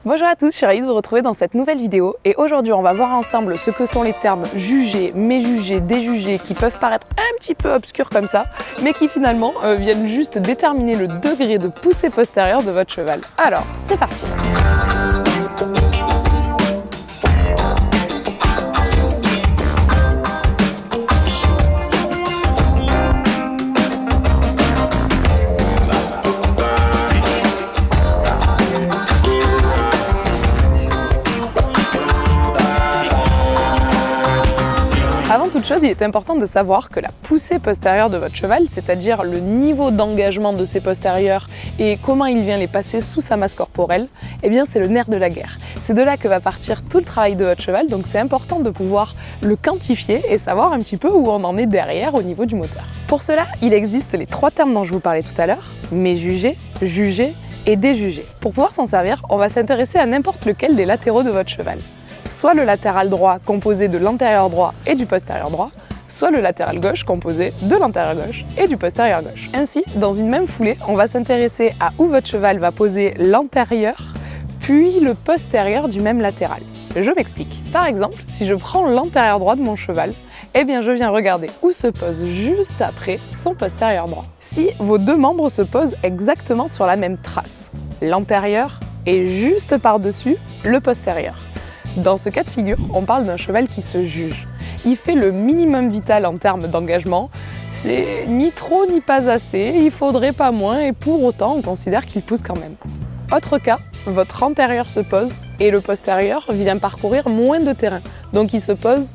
Bonjour à tous, je suis ravie de vous retrouver dans cette nouvelle vidéo et aujourd'hui on va voir ensemble ce que sont les termes jugé, méjugé, déjugé qui peuvent paraître un petit peu obscurs comme ça mais qui finalement viennent juste déterminer le degré de poussée postérieure de votre cheval. Alors, c'est parti! Avant toute chose, il est important de savoir que la poussée postérieure de votre cheval, c'est-à-dire le niveau d'engagement de ses postérieurs et comment il vient les passer sous sa masse corporelle, eh bien c'est le nerf de la guerre. C'est de là que va partir tout le travail de votre cheval, donc c'est important de pouvoir le quantifier et savoir un petit peu où on en est derrière au niveau du moteur. Pour cela, il existe les trois termes dont je vous parlais tout à l'heure, méjugé, jugé et déjugé. Pour pouvoir s'en servir, on va s'intéresser à n'importe lequel des latéraux de votre cheval. Soit le latéral droit composé de l'antérieur droit et du postérieur droit, soit le latéral gauche composé de l'antérieur gauche et du postérieur gauche. Ainsi, dans une même foulée, on va s'intéresser à où votre cheval va poser l'antérieur, puis le postérieur du même latéral. Je m'explique. Par exemple, si je prends l'antérieur droit de mon cheval, eh bien je viens regarder où se pose juste après son postérieur droit. Si vos deux membres se posent exactement sur la même trace, l'antérieur est juste par-dessus le postérieur. Dans ce cas de figure, on parle d'un cheval qui se juge. Il fait le minimum vital en termes d'engagement, c'est ni trop ni pas assez, il faudrait pas moins et pour autant on considère qu'il pousse quand même. Autre cas, votre antérieur se pose et le postérieur vient parcourir moins de terrain, donc il se pose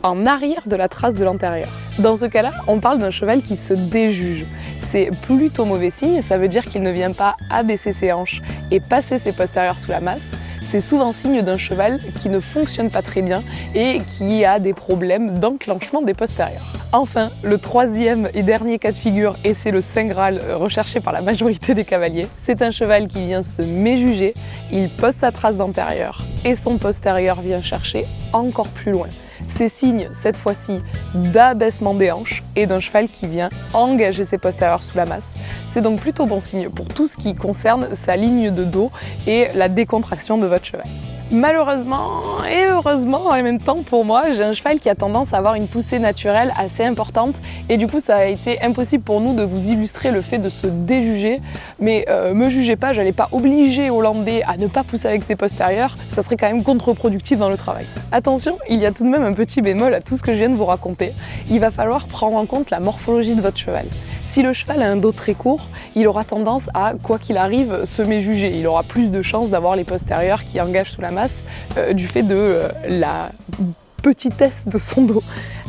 en arrière de la trace de l'antérieur. Dans ce cas-là, on parle d'un cheval qui se déjuge. C'est plutôt mauvais signe, ça veut dire qu'il ne vient pas abaisser ses hanches et passer ses postérieurs sous la masse. C'est souvent signe d'un cheval qui ne fonctionne pas très bien et qui a des problèmes d'enclenchement des postérieurs. Enfin, le troisième et dernier cas de figure, et c'est le saint graal recherché par la majorité des cavaliers, c'est un cheval qui vient se méjuger, il pose sa trace d'antérieur et son postérieur vient chercher encore plus loin. C'est signe, cette fois-ci, d'abaissement des hanches et d'un cheval qui vient engager ses postérieurs sous la masse. C'est donc plutôt bon signe pour tout ce qui concerne sa ligne de dos et la décontraction de votre cheval. Malheureusement et heureusement en même temps pour moi, j'ai un cheval qui a tendance à avoir une poussée naturelle assez importante et du coup ça a été impossible pour nous de vous illustrer le fait de se déjuger. Mais me jugez pas, j'allais pas obliger Hollandais à ne pas pousser avec ses postérieurs, ça serait quand même contre-productif dans le travail. Attention, il y a tout de même un petit bémol à tout ce que je viens de vous raconter. Il va falloir prendre en compte la morphologie de votre cheval. Si le cheval a un dos très court, il aura tendance à, quoi qu'il arrive, se méjuger. Il aura plus de chances d'avoir les postérieurs qui engagent sous la masse du fait de la petitesse de son dos.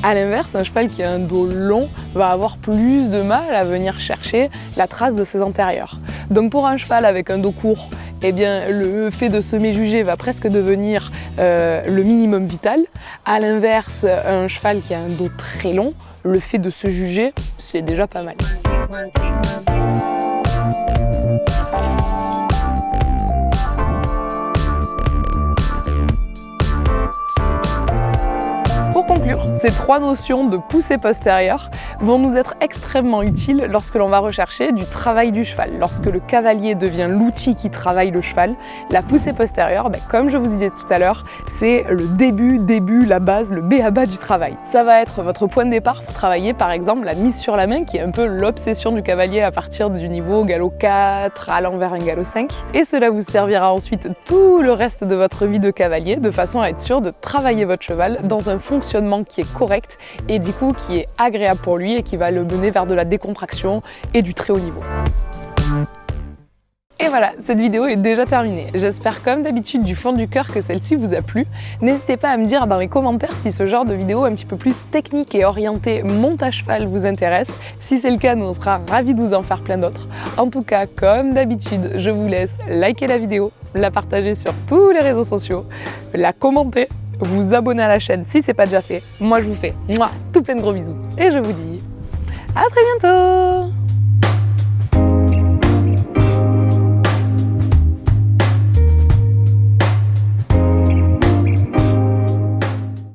A l'inverse, un cheval qui a un dos long va avoir plus de mal à venir chercher la trace de ses antérieurs. Donc pour un cheval avec un dos court, eh bien, le fait de se méjuger va presque devenir le minimum vital. A l'inverse, un cheval qui a un dos très long, le fait de se juger, c'est déjà pas mal. Pour conclure, ces trois notions de poussée postérieure vont nous être extrêmement utiles lorsque l'on va rechercher du travail du cheval. Lorsque le cavalier devient l'outil qui travaille le cheval, la poussée postérieure, comme je vous disais tout à l'heure, c'est le début, la base, le b.a.-ba du travail. Ça va être votre point de départ pour travailler par exemple la mise sur la main qui est un peu l'obsession du cavalier à partir du niveau galop 4 allant vers un galop 5. Et cela vous servira ensuite tout le reste de votre vie de cavalier de façon à être sûr de travailler votre cheval dans un fonctionnement qui est correct et du coup qui est agréable pour lui et qui va le mener vers de la décontraction et du très haut niveau. Et voilà, cette vidéo est déjà terminée. J'espère comme d'habitude du fond du cœur que celle-ci vous a plu. N'hésitez pas à me dire dans les commentaires si ce genre de vidéo un petit peu plus technique et orientée monte à cheval vous intéresse. Si c'est le cas, nous on sera ravis de vous en faire plein d'autres. En tout cas, comme d'habitude, je vous laisse liker la vidéo, la partager sur tous les réseaux sociaux, la commenter, vous abonner à la chaîne si c'est pas déjà fait. Moi je vous fais tout plein de gros bisous et je vous dis à très bientôt.